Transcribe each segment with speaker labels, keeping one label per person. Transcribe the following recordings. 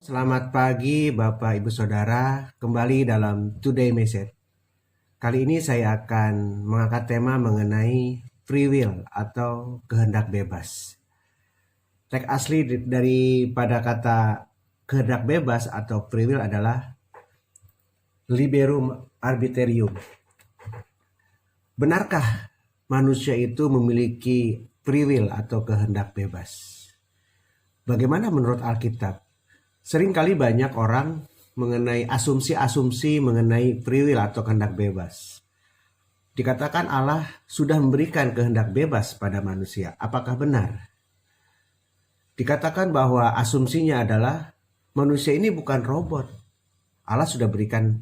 Speaker 1: Selamat pagi Bapak Ibu Saudara, kembali dalam Today Message. Kali ini saya akan mengangkat tema mengenai free will atau kehendak bebas. Teks asli daripada kata kehendak bebas atau free will adalah liberum arbitrarium. Benarkah manusia itu memiliki free will atau kehendak bebas? Bagaimana menurut Alkitab? Seringkali banyak orang mengenai asumsi-asumsi mengenai free will atau kehendak bebas. Dikatakan Allah sudah memberikan kehendak bebas pada manusia. Apakah benar? Dikatakan bahwa asumsinya adalah manusia ini bukan robot. Allah sudah berikan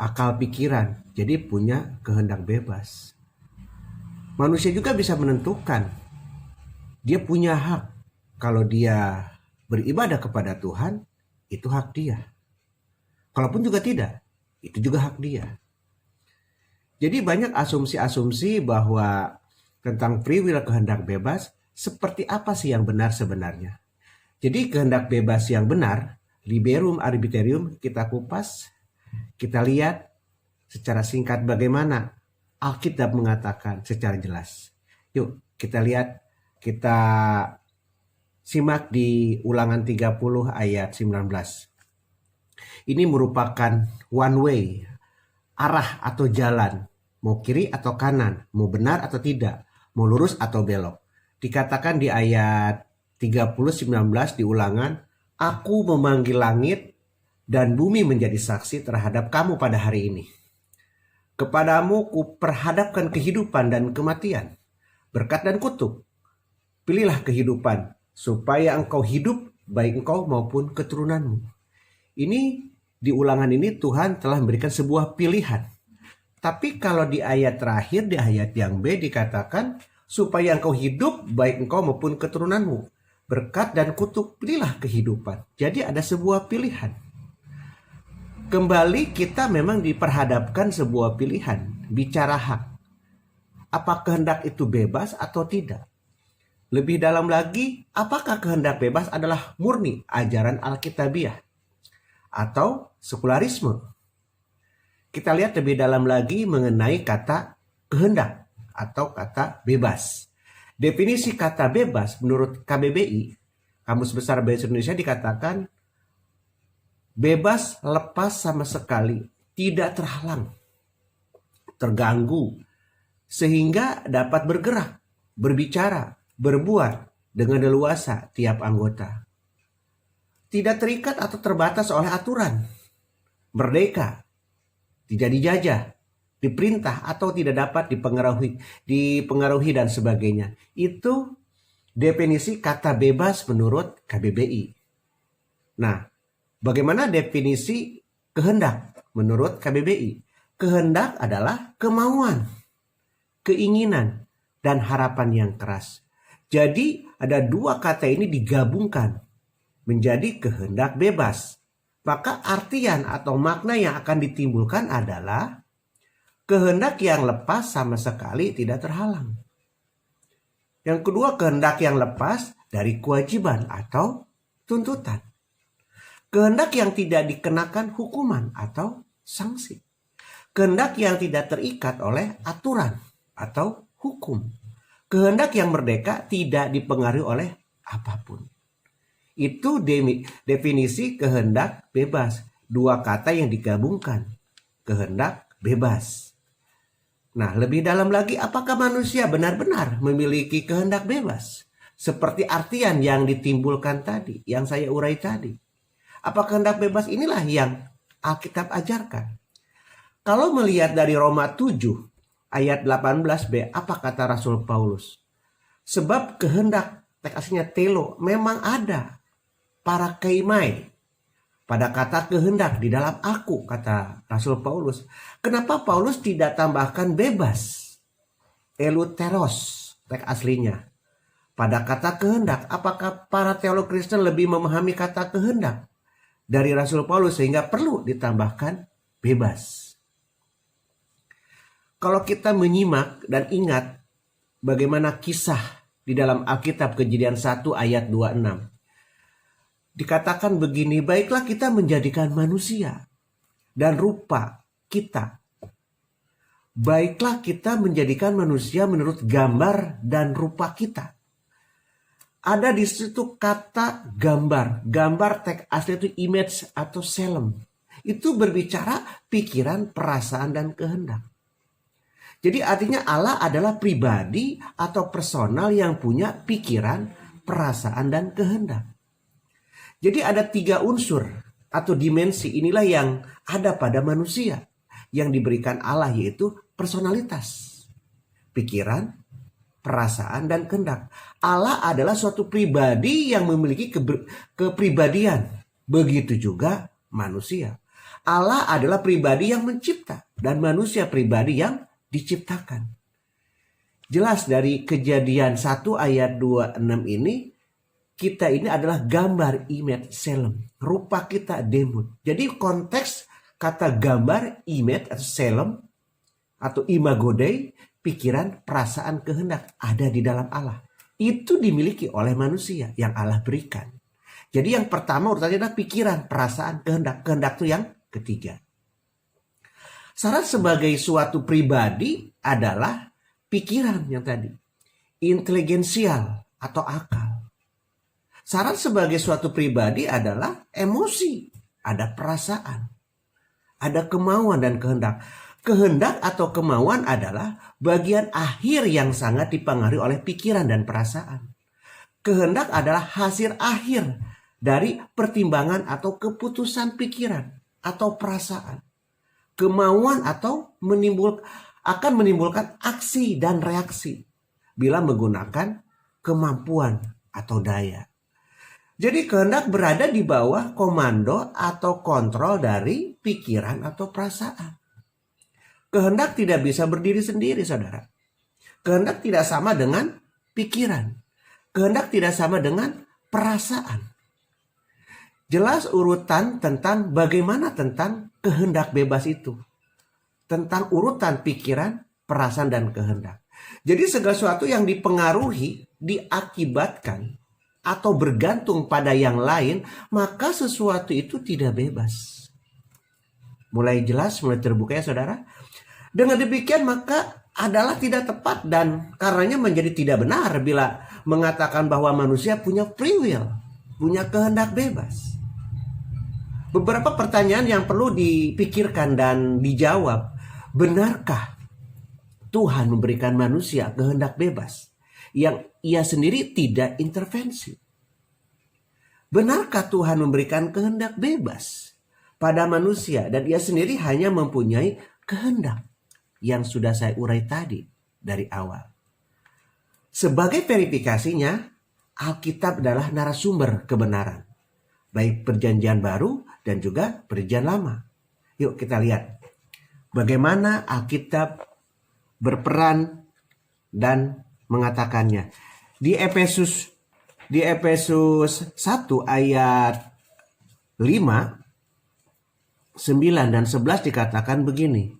Speaker 1: akal pikiran, jadi punya kehendak bebas. Manusia juga bisa menentukan. Dia punya hak. Kalau dia beribadah kepada Tuhan, itu hak dia. Kalaupun juga tidak, itu juga hak dia. Jadi banyak asumsi-asumsi bahwa tentang free will kehendak bebas, seperti apa sih yang benar sebenarnya? Jadi kehendak bebas yang benar, liberum arbitrarium, kita kupas, kita lihat secara singkat bagaimana Alkitab mengatakan secara jelas. Yuk kita lihat, kita simak di Ulangan 30 ayat 19. Ini merupakan one way, arah atau jalan, mau kiri atau kanan, mau benar atau tidak, mau lurus atau belok. Dikatakan di ayat 30-19 di Ulangan, aku memanggil langit dan bumi menjadi saksi terhadap kamu pada hari ini. Kepadamu kuperhadapkan kehidupan dan kematian, berkat dan kutuk. Pilihlah kehidupan, supaya engkau hidup, baik engkau maupun keturunanmu. Ini di Ulangan ini Tuhan telah memberikan sebuah pilihan. Tapi kalau di ayat terakhir, di ayat yang B dikatakan, supaya engkau hidup, baik engkau maupun keturunanmu. Berkat dan kutuk, pilihlah kehidupan. Jadi ada sebuah pilihan. Kembali kita memang diperhadapkan sebuah pilihan, bicara hak. Apa kehendak itu bebas atau tidak? Lebih dalam lagi, apakah kehendak bebas adalah murni ajaran Alkitabiah atau sekularisme? Kita lihat lebih dalam lagi mengenai kata kehendak atau kata bebas. Definisi kata bebas menurut KBBI, Kamus Besar Bahasa Indonesia, dikatakan bebas lepas sama sekali, tidak terhalang, terganggu, sehingga dapat bergerak, berbicara, berbuat dengan leluasa tiap anggota. Tidak terikat atau terbatas oleh aturan. Merdeka, tidak dijajah, diperintah atau tidak dapat dipengaruhi dan sebagainya. Itu definisi kata bebas menurut KBBI. Nah, bagaimana definisi kehendak menurut KBBI? Kehendak adalah kemauan, keinginan, dan harapan yang keras. Jadi ada dua kata ini digabungkan menjadi kehendak bebas. Maka artian atau makna yang akan ditimbulkan adalah kehendak yang lepas sama sekali tidak terhalang. Yang kedua, kehendak yang lepas dari kewajiban atau tuntutan. Kehendak yang tidak dikenakan hukuman atau sanksi. Kehendak yang tidak terikat oleh aturan atau hukum. Kehendak yang merdeka, tidak dipengaruhi oleh apapun. Itu definisi kehendak bebas. Dua kata yang digabungkan. Kehendak bebas. Nah, lebih dalam lagi, apakah manusia benar-benar memiliki kehendak bebas? Seperti artian yang ditimbulkan tadi, yang saya urai tadi. Apa kehendak bebas inilah yang Alkitab ajarkan? Kalau melihat dari Roma 7 ayat 18b, apa kata Rasul Paulus? Sebab kehendak, teks aslinya telo, memang ada. Para keimai, pada kata kehendak di dalam aku, kata Rasul Paulus. Kenapa Paulus tidak tambahkan bebas? Eleuteros, teks aslinya. Pada kata kehendak, apakah para teolog Kristen lebih memahami kata kehendak dari Rasul Paulus sehingga perlu ditambahkan bebas? Kalau kita menyimak dan ingat bagaimana kisah di dalam Alkitab Kejadian 1 ayat 26. dikatakan begini, baiklah kita menjadikan manusia dan rupa kita. Baiklah kita menjadikan manusia menurut gambar dan rupa kita. Ada di situ kata gambar. Gambar teks asli itu image atau selem. Itu berbicara pikiran, perasaan, dan kehendak. Jadi artinya Allah adalah pribadi atau personal yang punya pikiran, perasaan, dan kehendak. Jadi ada 3 unsur atau dimensi inilah yang ada pada manusia yang diberikan Allah, yaitu personalitas, pikiran, perasaan, dan kehendak. Allah adalah suatu pribadi yang memiliki kepribadian. Begitu juga manusia. Allah adalah pribadi yang mencipta dan manusia pribadi yang diciptakan. Jelas dari Kejadian 1 ayat 26 ini, kita ini adalah gambar, image, selem. Rupa kita demut. Jadi konteks kata gambar, image, atau selem, atau imago Dei, pikiran, perasaan, kehendak ada di dalam Allah. Itu dimiliki oleh manusia yang Allah berikan. Jadi yang pertama urutannya adalah pikiran, perasaan, kehendak. Kehendak itu yang ketiga. Syarat sebagai suatu pribadi adalah pikiran yang tadi. Inteligensial atau akal. Syarat sebagai suatu pribadi adalah emosi. Ada perasaan. Ada kemauan dan kehendak. Kehendak atau kemauan adalah bagian akhir yang sangat dipengaruhi oleh pikiran dan perasaan. Kehendak adalah hasil akhir dari pertimbangan atau keputusan pikiran atau perasaan. Kemauan atau akan menimbulkan aksi dan reaksi bila menggunakan kemampuan atau daya. Jadi kehendak berada di bawah komando atau kontrol dari pikiran atau perasaan. Kehendak tidak bisa berdiri sendiri, saudara. Kehendak tidak sama dengan pikiran. Kehendak tidak sama dengan perasaan. Jelas urutan tentang bagaimana tentang kehendak bebas itu. Tentang urutan pikiran, perasaan, dan kehendak. Jadi segala sesuatu yang dipengaruhi, diakibatkan, atau bergantung pada yang lain, maka sesuatu itu tidak bebas. Mulai jelas, mulai terbuka ya saudara. Dengan demikian maka adalah tidak tepat dan karenanya menjadi tidak benar bila mengatakan bahwa manusia punya free will, punya kehendak bebas. Beberapa pertanyaan yang perlu dipikirkan dan dijawab. Benarkah Tuhan memberikan manusia kehendak bebas yang ia sendiri tidak intervensi? Benarkah Tuhan memberikan kehendak bebas pada manusia dan ia sendiri hanya mempunyai kehendak yang sudah saya urai tadi dari awal? Sebagai verifikasinya, Alkitab adalah narasumber kebenaran, baik perjanjian baru dan juga perjanjian lama. Yuk kita lihat bagaimana Alkitab berperan dan mengatakannya. Di Efesus 1 ayat 5, 9 dan 11 dikatakan begini.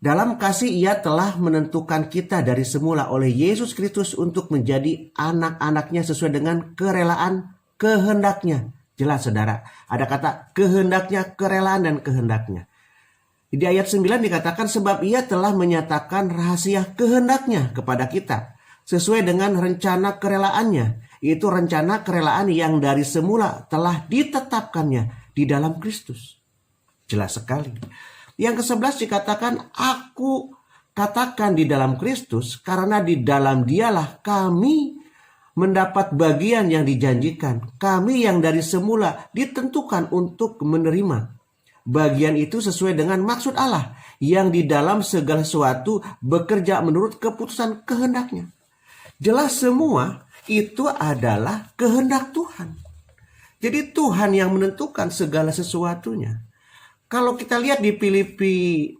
Speaker 1: Dalam kasih ia telah menentukan kita dari semula oleh Yesus Kristus untuk menjadi anak-anaknya sesuai dengan kerelaan kehendaknya. Jelas saudara, ada kata kehendaknya, kerelaan dan kehendaknya. Di ayat 9 dikatakan sebab ia telah menyatakan rahasia kehendaknya kepada kita sesuai dengan rencana kerelaannya, yaitu rencana kerelaan yang dari semula telah ditetapkannya di dalam Kristus. Jelas sekali. Yang ke-11 dikatakan aku katakan di dalam Kristus karena di dalam dialah kami mendapat bagian yang dijanjikan. Kami yang dari semula ditentukan untuk menerima bagian itu sesuai dengan maksud Allah yang di dalam segala sesuatu bekerja menurut keputusan kehendaknya. Jelas semua itu adalah kehendak Tuhan. Jadi Tuhan yang menentukan segala sesuatunya. Kalau kita lihat di Filipi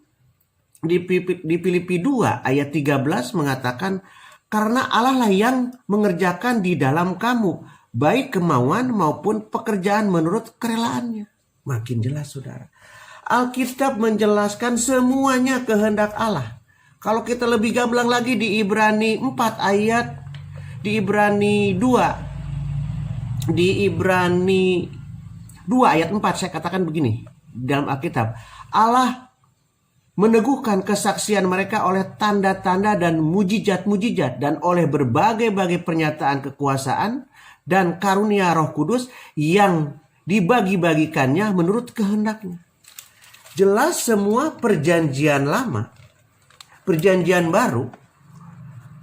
Speaker 1: 2 ayat 13 mengatakan karena Allah lah yang mengerjakan di dalam kamu baik kemauan maupun pekerjaan menurut kerelaannya. Makin jelas saudara. Alkitab menjelaskan semuanya kehendak Allah. Kalau kita lebih gamblang lagi di Ibrani 4 ayat, di Ibrani 2 Di Ibrani 2 ayat 4 saya katakan begini dalam Alkitab. Allah meneguhkan kesaksian mereka oleh tanda-tanda dan mujizat-mujizat dan oleh berbagai-bagai pernyataan kekuasaan dan karunia Roh Kudus yang dibagi-bagikannya menurut kehendaknya. Jelas semua perjanjian lama, perjanjian baru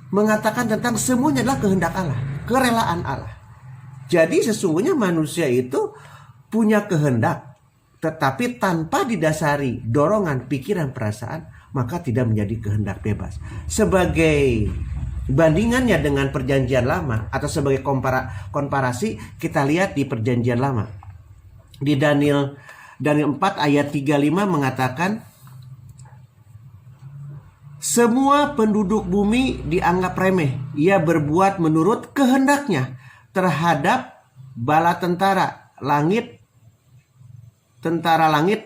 Speaker 1: mengatakan tentang semuanya adalah kehendak Allah, kerelaan Allah. Jadi sesungguhnya manusia itu punya kehendak, tetapi tanpa didasari dorongan pikiran perasaan, maka tidak menjadi kehendak bebas. Sebagai bandingannya dengan perjanjian lama atau sebagai komparasi, kita lihat di perjanjian lama. Di Daniel 4 ayat 35 mengatakan, semua penduduk bumi dianggap remeh. Ia berbuat menurut kehendaknya terhadap bala tentara langit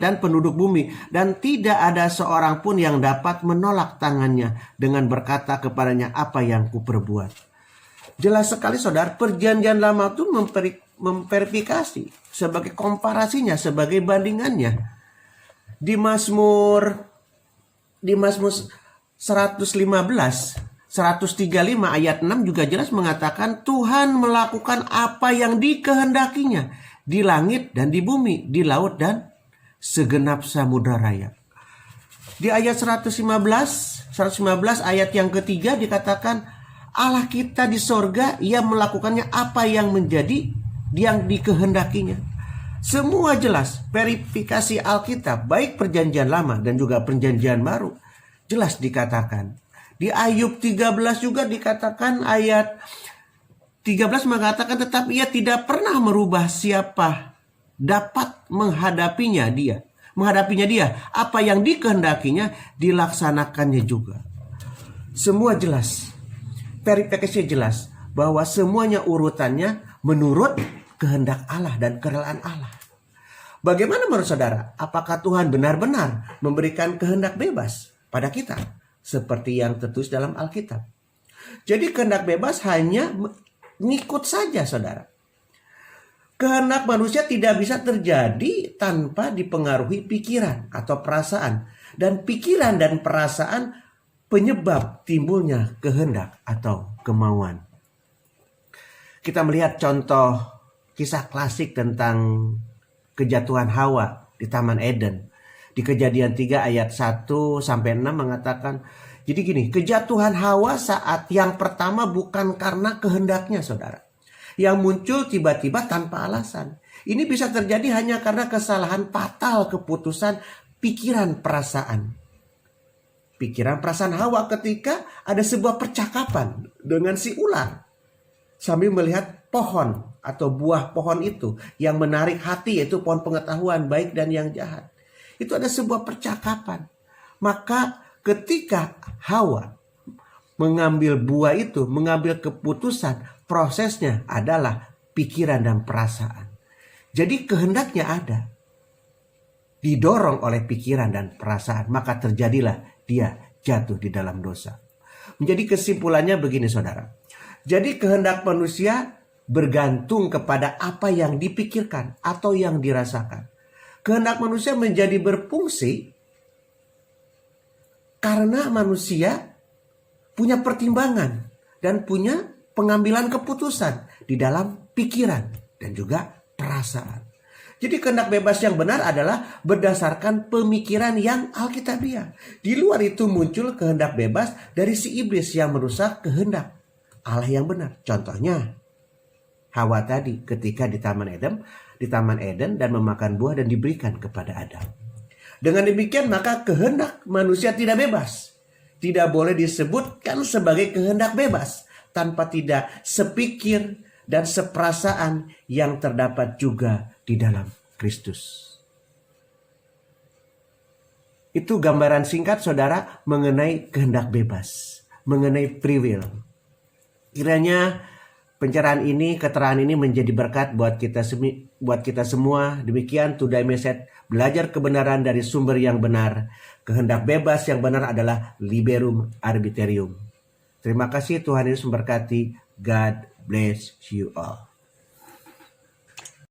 Speaker 1: dan penduduk bumi, dan tidak ada seorang pun yang dapat menolak tangannya dengan berkata kepadanya, apa yang kuperbuat. Jelas sekali saudara, perjanjian lama itu memverifikasi sebagai komparasinya, sebagai bandingannya. Di Mazmur 135 ayat 6 juga jelas mengatakan, Tuhan melakukan apa yang dikehendakinya di langit dan di bumi, di laut dan segenap samudra raya. Di ayat 115 ayat yang ketiga dikatakan, Allah kita di sorga, ia melakukannya apa yang menjadi yang dikehendakinya. Semua jelas, verifikasi Alkitab, baik perjanjian lama dan juga perjanjian baru, jelas dikatakan. Di Ayub 13 juga dikatakan ayat 13 mengatakan, tetapi ia tidak pernah merubah siapa dapat menghadapinya dia. Apa yang dikehendakinya dilaksanakannya juga. Semua jelas. Verifikasinya jelas bahwa semuanya urutannya menurut kehendak Allah dan kerelaan Allah. Bagaimana menurut saudara? Apakah Tuhan benar-benar memberikan kehendak bebas pada kita? Seperti yang tertulis dalam Alkitab. Jadi kehendak bebas hanya ngikut saja saudara. Kehendak manusia tidak bisa terjadi tanpa dipengaruhi pikiran atau perasaan. Dan pikiran dan perasaan penyebab timbulnya kehendak atau kemauan. Kita melihat contoh kisah klasik tentang kejatuhan Hawa di Taman Eden. Di Kejadian 3 ayat 1-6 mengatakan, jadi gini, kejatuhan Hawa saat yang pertama bukan karena kehendaknya saudara. Yang muncul tiba-tiba tanpa alasan. Ini bisa terjadi hanya karena kesalahan fatal keputusan pikiran perasaan. Pikiran perasaan Hawa ketika ada sebuah percakapan dengan si ular. Sambil melihat pohon atau buah pohon itu yang menarik hati, yaitu pohon pengetahuan baik dan yang jahat. Itu ada sebuah percakapan. Maka ketika Hawa mengambil buah itu, mengambil keputusan, prosesnya adalah pikiran dan perasaan. Jadi kehendaknya ada. Didorong oleh pikiran dan perasaan, maka terjadilah dia jatuh di dalam dosa. Menjadi kesimpulannya begini saudara. Jadi kehendak manusia bergantung kepada apa yang dipikirkan atau yang dirasakan. Kehendak manusia menjadi berfungsi karena manusia punya pertimbangan dan punya pengambilan keputusan di dalam pikiran dan juga perasaan. Jadi kehendak bebas yang benar adalah berdasarkan pemikiran yang alkitabiah. Di luar itu muncul kehendak bebas dari si iblis yang merusak kehendak Allah yang benar. Contohnya Hawa tadi ketika di Taman Eden dan memakan buah dan diberikan kepada Adam. Dengan demikian maka kehendak manusia tidak bebas. Tidak boleh disebutkan sebagai kehendak bebas tanpa tidak sepikir dan seperasaan yang terdapat juga di dalam Kristus. Itu gambaran singkat saudara mengenai kehendak bebas, mengenai free will. Kiranya pencerahan ini, keterangan ini menjadi berkat buat kita semua. Demikian Today Message, belajar kebenaran dari sumber yang benar. Kehendak bebas yang benar adalah liberum arbiterium. Terima kasih, Tuhan Yesus memberkati. God bless you all.